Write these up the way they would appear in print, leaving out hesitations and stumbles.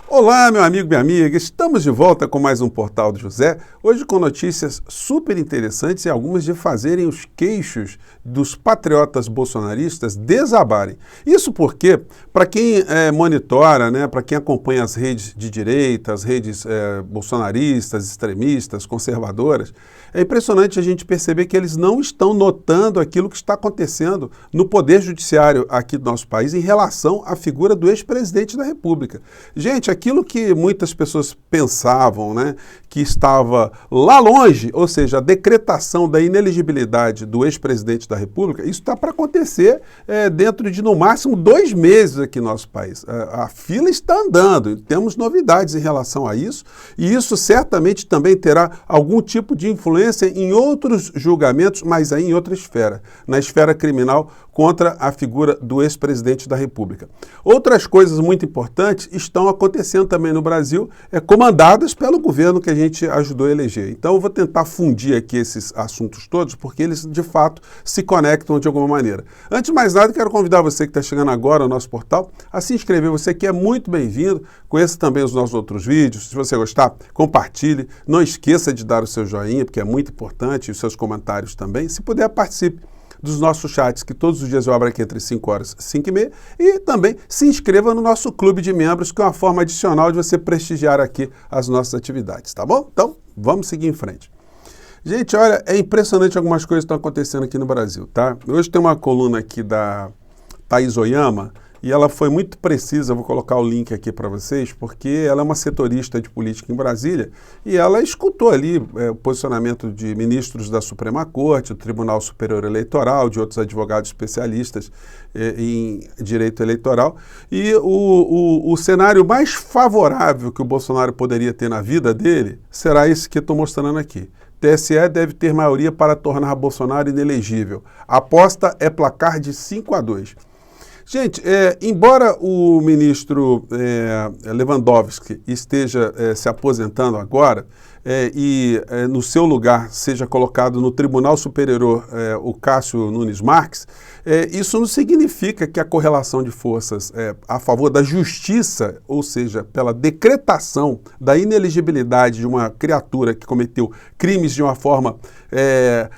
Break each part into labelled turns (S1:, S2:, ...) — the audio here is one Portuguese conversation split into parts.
S1: Olá, meu amigo, minha amiga, estamos de volta com mais um Portal do José, hoje com notícias super interessantes e algumas de fazerem os queixos dos patriotas bolsonaristas desabarem. Isso porque, para quem monitora, para quem acompanha as redes de direita, as redes bolsonaristas, extremistas, conservadoras, é impressionante a gente perceber que eles não estão notando aquilo que está acontecendo no Poder Judiciário aqui do nosso país em relação à figura do ex-presidente da República. Gente, aquilo que muitas pessoas pensavam, que estava lá longe, ou seja, a decretação da inelegibilidade do ex-presidente da República, isso está para acontecer dentro de, no máximo, 2 meses aqui no nosso país. A fila está andando, temos novidades em relação a isso, e isso certamente também terá algum tipo de influência em outros julgamentos, mas aí em outra esfera, na esfera criminal contra a figura do ex-presidente da República. Outras coisas muito importantes estão acontecendo também no Brasil, comandadas pelo governo que a gente ajudou a eleger. Então eu vou tentar fundir aqui esses assuntos todos, porque eles de fato se conectam de alguma maneira. Antes de mais nada, quero convidar você que está chegando agora ao nosso portal a se inscrever. Você que é muito bem-vindo, conheça também os nossos outros vídeos. Se você gostar, compartilhe. Não esqueça de dar o seu joinha, porque é muito importante, e os seus comentários também. Se puder, participe dos nossos chats, que todos os dias eu abro aqui entre 5 horas e 5 e meia, e também se inscreva no nosso clube de membros, que é uma forma adicional de você prestigiar aqui as nossas atividades, tá bom? Então, vamos seguir em frente. Gente, olha, é impressionante algumas coisas que estão acontecendo aqui no Brasil, tá? Hoje tem uma coluna aqui da Thaís Oyama, e ela foi muito precisa, eu vou colocar o link aqui para vocês, porque ela é uma setorista de política em Brasília e ela escutou ali o posicionamento de ministros da Suprema Corte, do Tribunal Superior Eleitoral, de outros advogados especialistas em direito eleitoral, e o cenário mais favorável que o Bolsonaro poderia ter na vida dele será esse que eu estou mostrando aqui. TSE deve ter maioria para tornar Bolsonaro inelegível. A aposta é placar de 5-2. Gente, embora o ministro Lewandowski esteja se aposentando agora e no seu lugar seja colocado no Tribunal Superior o Cássio Nunes Marques, isso não significa que a correlação de forças a favor da justiça, ou seja, pela decretação da inelegibilidade de uma criatura que cometeu crimes de uma forma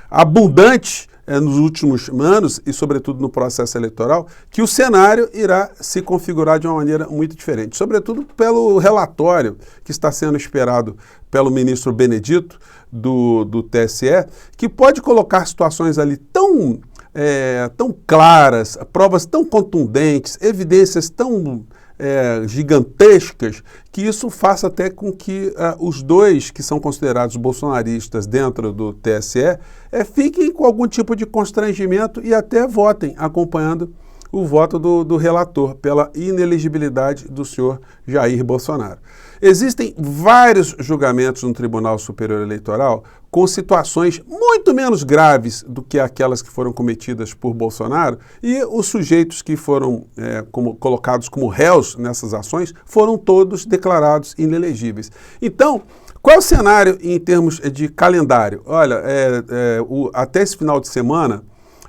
S1: abundante nos últimos anos e, sobretudo, no processo eleitoral, que o cenário irá se configurar de uma maneira muito diferente. Sobretudo pelo relatório que está sendo esperado pelo ministro Benedito, do TSE, que pode colocar situações ali tão claras, provas tão contundentes, evidências tão gigantescas, que isso faça até com que os dois que são considerados bolsonaristas dentro do TSE fiquem com algum tipo de constrangimento e até votem acompanhando o voto do relator pela inelegibilidade do senhor Jair Bolsonaro. Existem vários julgamentos no Tribunal Superior Eleitoral com situações muito menos graves do que aquelas que foram cometidas por Bolsonaro, e os sujeitos que foram colocados como réus nessas ações foram todos declarados inelegíveis. Então, qual é o cenário em termos de calendário? Olha, até esse final de semana,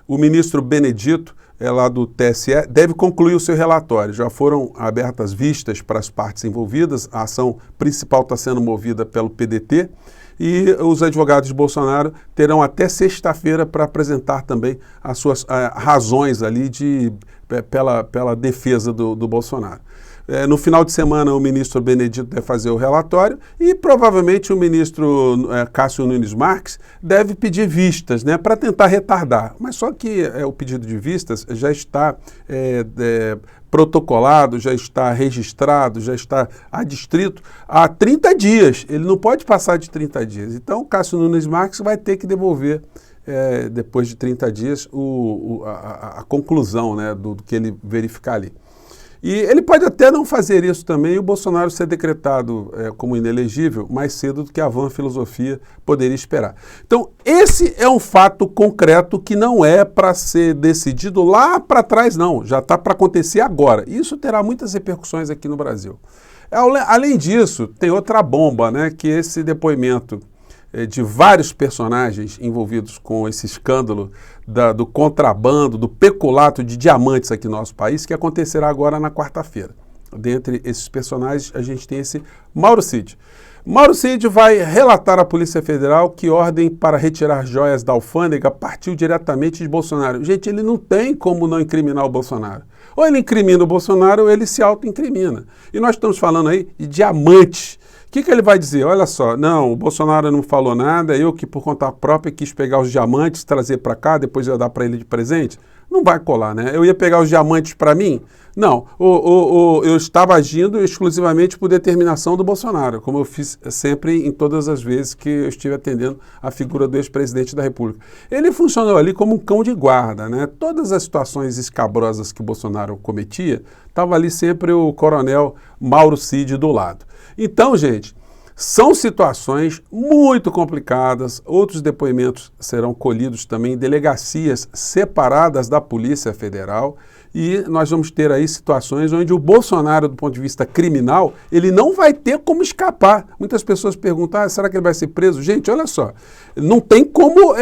S1: o ministro Benedito, lá do TSE, deve concluir o seu relatório. Já foram abertas vistas para as partes envolvidas, a ação principal está sendo movida pelo PDT, e os advogados de Bolsonaro terão até sexta-feira para apresentar também as suas razões ali pela defesa do Bolsonaro. No final de semana, o ministro Benedito deve fazer o relatório e provavelmente o ministro Cássio Nunes Marques deve pedir vistas, para tentar retardar. Mas só que o pedido de vistas já está protocolado, já está registrado, já está adstrito há 30 dias. Ele não pode passar de 30 dias. Então, o Cássio Nunes Marques vai ter que devolver, depois de 30 dias, a conclusão do que ele verificar ali. E ele pode até não fazer isso também e o Bolsonaro ser decretado como inelegível mais cedo do que a vã filosofia poderia esperar. Então, esse é um fato concreto que não é para ser decidido lá para trás, não. Já está para acontecer agora. Isso terá muitas repercussões aqui no Brasil. Além disso, tem outra bomba, que esse depoimento de vários personagens envolvidos com esse escândalo do contrabando, do peculato de diamantes aqui no nosso país, que acontecerá agora na quarta-feira. dentre esses personagens, a gente tem esse Mauro Cid. Mauro Cid vai relatar à Polícia Federal que ordem para retirar joias da alfândega partiu diretamente de Bolsonaro. Gente, ele não tem como não incriminar o Bolsonaro. Ou ele incrimina o Bolsonaro ou ele se auto-incrimina. E nós estamos falando aí de diamantes. O que ele vai dizer? Olha só, não, o Bolsonaro não falou nada, eu que por conta própria quis pegar os diamantes, trazer para cá, depois eu ia dar para ele de presente. Não vai colar, né? Eu ia pegar os diamantes para mim? Não, eu estava agindo exclusivamente por determinação do Bolsonaro, como eu fiz sempre em todas as vezes que eu estive atendendo a figura do ex-presidente da República. Ele funcionou ali como um cão de guarda, né? Todas as situações escabrosas que o Bolsonaro cometia, estava ali sempre o coronel Mauro Cid do lado. Então, gente, são situações muito complicadas, outros depoimentos serão colhidos também em delegacias separadas da Polícia Federal e nós vamos ter aí situações onde o Bolsonaro, do ponto de vista criminal, ele não vai ter como escapar. Muitas pessoas perguntam, será que ele vai ser preso? Gente, olha só, não tem como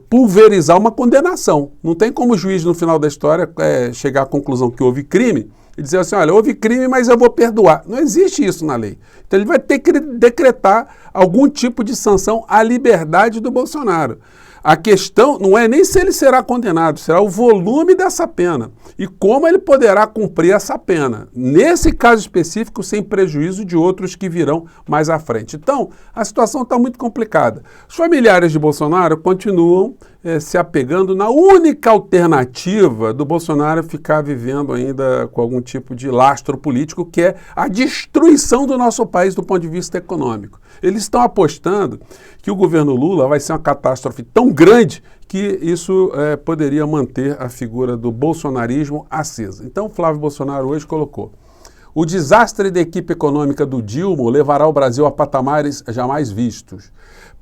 S1: pulverizar uma condenação, não tem como o juiz no final da história chegar à conclusão que houve crime e dizer assim, olha, houve crime, mas eu vou perdoar. Não existe isso na lei. Então ele vai ter que decretar algum tipo de sanção à liberdade do Bolsonaro. A questão não é nem se ele será condenado, será o volume dessa pena e como ele poderá cumprir essa pena. Nesse caso específico, sem prejuízo de outros que virão mais à frente. Então, a situação está muito complicada. Os familiares de Bolsonaro continuam se apegando na única alternativa do Bolsonaro ficar vivendo ainda com algum tipo de lastro político, que é a destruição do nosso país do ponto de vista econômico. Eles estão apostando que o governo Lula vai ser uma catástrofe tão grande que isso poderia manter a figura do bolsonarismo acesa. Então, Flávio Bolsonaro hoje colocou: o desastre da equipe econômica do Dilma levará o Brasil a patamares jamais vistos.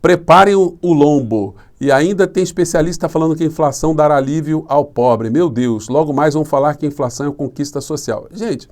S1: Preparem o lombo. E ainda tem especialista falando que a inflação dará alívio ao pobre. Meu Deus, logo mais vão falar que a inflação é conquista social. Gente,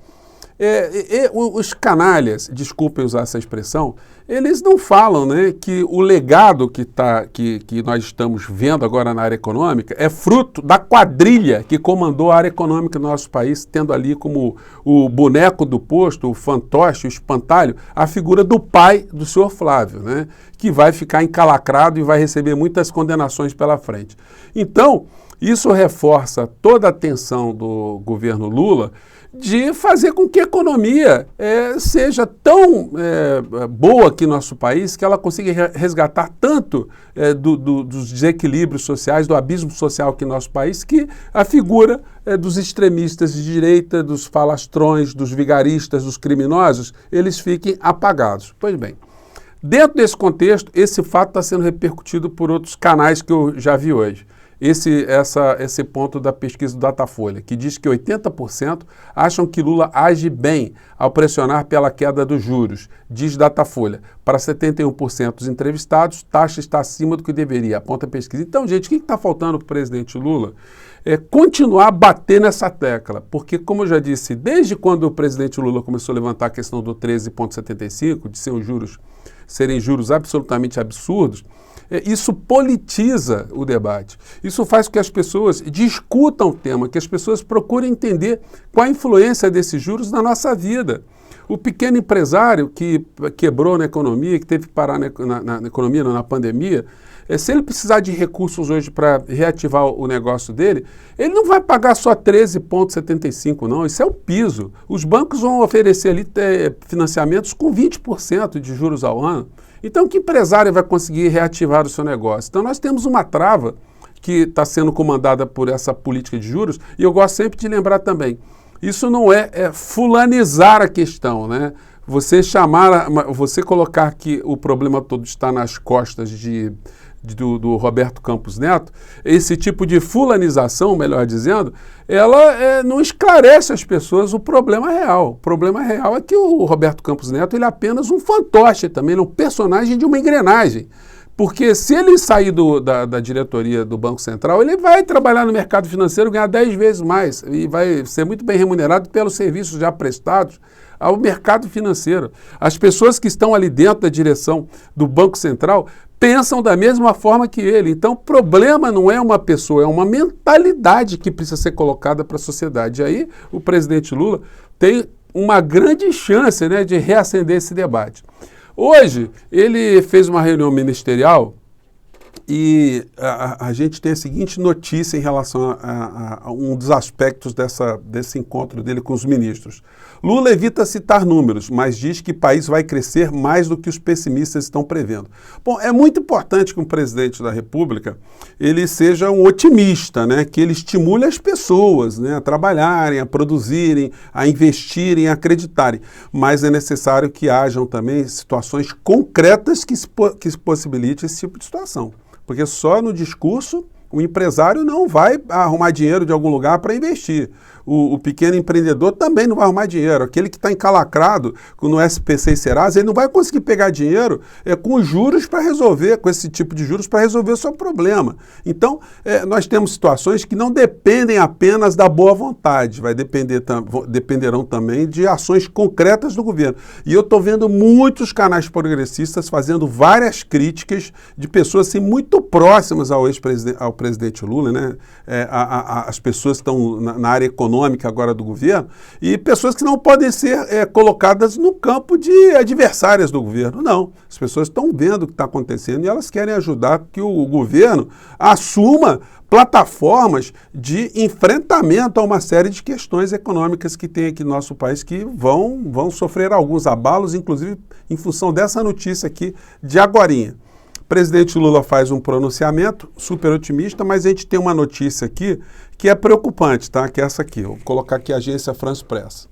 S1: os canalhas, desculpem usar essa expressão, eles não falam, né, que o legado que nós estamos vendo agora na área econômica é fruto da quadrilha que comandou a área econômica do nosso país, tendo ali como o boneco do posto, o fantoche, o espantalho, a figura do pai do senhor Flávio, né, que vai ficar encalacrado e vai receber muitas condenações pela frente. Então, isso reforça toda a atenção do governo Lula de fazer com que a economia seja tão boa aqui no nosso país que ela consiga resgatar tanto dos desequilíbrios sociais, do abismo social aqui no nosso país, que a figura dos extremistas de direita, dos falastrões, dos vigaristas, dos criminosos, eles fiquem apagados. Pois bem, dentro desse contexto, esse fato está sendo repercutido por outros canais que eu já vi hoje. Esse ponto da pesquisa do Datafolha, que diz que 80% acham que Lula age bem ao pressionar pela queda dos juros, diz Datafolha. Para 71% dos entrevistados, taxa está acima do que deveria, aponta a pesquisa. Então, gente, o que está faltando para o presidente Lula? É continuar a bater nessa tecla, porque, como eu já disse, desde quando o presidente Lula começou a levantar a questão do 13,75, de serem juros absolutamente absurdos, isso politiza o debate. Isso faz com que as pessoas discutam o tema, que as pessoas procurem entender qual a influência desses juros na nossa vida. O pequeno empresário que quebrou na economia, que teve que parar na economia, na pandemia, se ele precisar de recursos hoje para reativar o negócio dele, ele não vai pagar só 13,75 não, isso é o piso. Os bancos vão oferecer ali financiamentos com 20% de juros ao ano. Então, que empresário vai conseguir reativar o seu negócio? Então, nós temos uma trava que está sendo comandada por essa política de juros, e eu gosto sempre de lembrar também, isso não é fulanizar a questão, né? Você colocar que o problema todo está nas costas do Roberto Campos Neto, esse tipo de fulanização, melhor dizendo, ela não esclarece às pessoas o problema real. O problema real é que o Roberto Campos Neto ele é apenas um fantoche também, ele é um personagem de uma engrenagem. Porque se ele sair da diretoria do Banco Central, ele vai trabalhar no mercado financeiro, ganhar 10 vezes mais e vai ser muito bem remunerado pelos serviços já prestados ao mercado financeiro. As pessoas que estão ali dentro da direção do Banco Central pensam da mesma forma que ele. Então, o problema não é uma pessoa, é uma mentalidade que precisa ser colocada para a sociedade. E aí, o presidente Lula tem uma grande chance, né, de reacender esse debate. Hoje, ele fez uma reunião ministerial e a gente tem a seguinte notícia em relação a um dos aspectos desse encontro dele com os ministros. Lula evita citar números, mas diz que o país vai crescer mais do que os pessimistas estão prevendo. Bom, é muito importante que um presidente da República ele seja um otimista, né? Que ele estimule as pessoas, né? A trabalharem, a produzirem, a investirem, a acreditarem. Mas é necessário que hajam também situações concretas que possibilitem esse tipo de situação. Porque só no discurso o empresário não vai arrumar dinheiro de algum lugar para investir. O pequeno empreendedor também não vai arrumar dinheiro. Aquele que está encalacrado no SPC e Serasa, ele não vai conseguir pegar dinheiro com juros para resolver, com esse tipo de juros para resolver o seu problema. Então, nós temos situações que não dependem apenas da boa vontade, dependerão também de ações concretas do governo. E eu estou vendo muitos canais progressistas fazendo várias críticas de pessoas assim, muito próximas ao presidente Lula, né? As pessoas que estão na área econômica agora do governo, e pessoas que não podem ser colocadas no campo de adversárias do governo. Não, as pessoas estão vendo o que está acontecendo e elas querem ajudar que o governo assuma plataformas de enfrentamento a uma série de questões econômicas que tem aqui no nosso país que vão sofrer alguns abalos, inclusive em função dessa notícia aqui de agorinha. O presidente Lula faz um pronunciamento super otimista, mas a gente tem uma notícia aqui que é preocupante, tá? Que é essa aqui. Vou colocar aqui a agência France Press.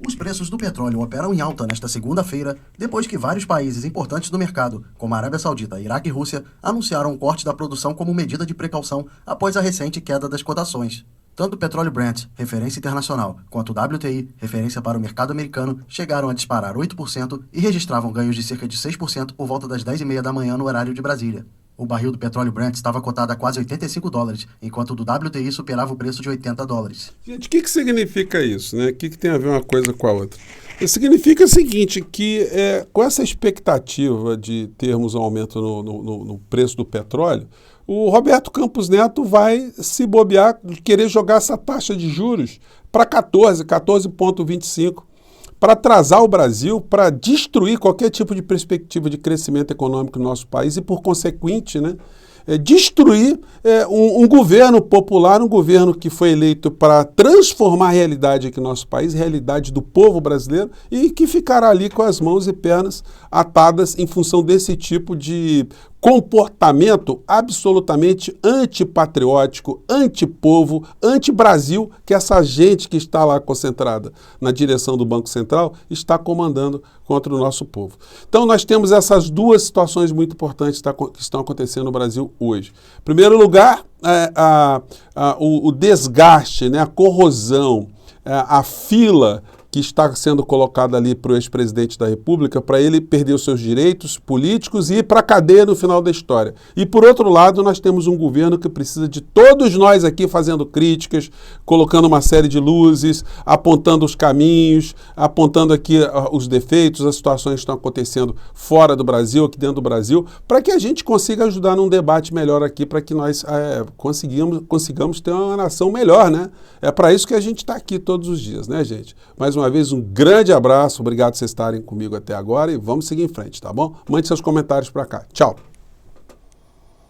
S2: Os preços do petróleo operam em alta nesta segunda-feira, depois que vários países importantes do mercado, como a Arábia Saudita, Iraque e Rússia, anunciaram um corte da produção como medida de precaução após a recente queda das cotações. Tanto o petróleo Brent, referência internacional, quanto o WTI, referência para o mercado americano, chegaram a disparar 8% e registravam ganhos de cerca de 6% por volta das 10h30 da manhã no horário de Brasília. O barril do petróleo Brent estava cotado a quase $85, enquanto o do WTI superava o preço de $80.
S1: Gente, o que significa isso, né? O que tem a ver uma coisa com a outra? Isso significa o seguinte, que com essa expectativa de termos um aumento no preço do petróleo, o Roberto Campos Neto vai se bobear, querer jogar essa taxa de juros para 14,25%, para atrasar o Brasil, para destruir qualquer tipo de perspectiva de crescimento econômico no nosso país e, por consequente, né, destruir um governo popular, um governo que foi eleito para transformar a realidade aqui no nosso país, realidade do povo brasileiro, e que ficará ali com as mãos e pernas atadas em função desse tipo de comportamento absolutamente antipatriótico, antipovo, anti-Brasil, que essa gente que está lá concentrada na direção do Banco Central está comandando contra o nosso povo. Então nós temos essas duas situações muito importantes que estão acontecendo no Brasil hoje. Em primeiro lugar, o desgaste, né, a corrosão, a fila que está sendo colocada ali para o ex-presidente da República, para ele perder os seus direitos políticos e ir para a cadeia no final da história. E, por outro lado, nós temos um governo que precisa de todos nós aqui fazendo críticas, colocando uma série de luzes, apontando os caminhos, apontando aqui os defeitos, as situações que estão acontecendo fora do Brasil, aqui dentro do Brasil, para que a gente consiga ajudar num debate melhor aqui, para que nós consigamos ter uma nação melhor, né? É para isso que a gente está aqui todos os dias, né, gente? Mais uma vez, um grande abraço, obrigado por vocês estarem comigo até agora e vamos seguir em frente, tá bom? Mande seus comentários para cá. Tchau!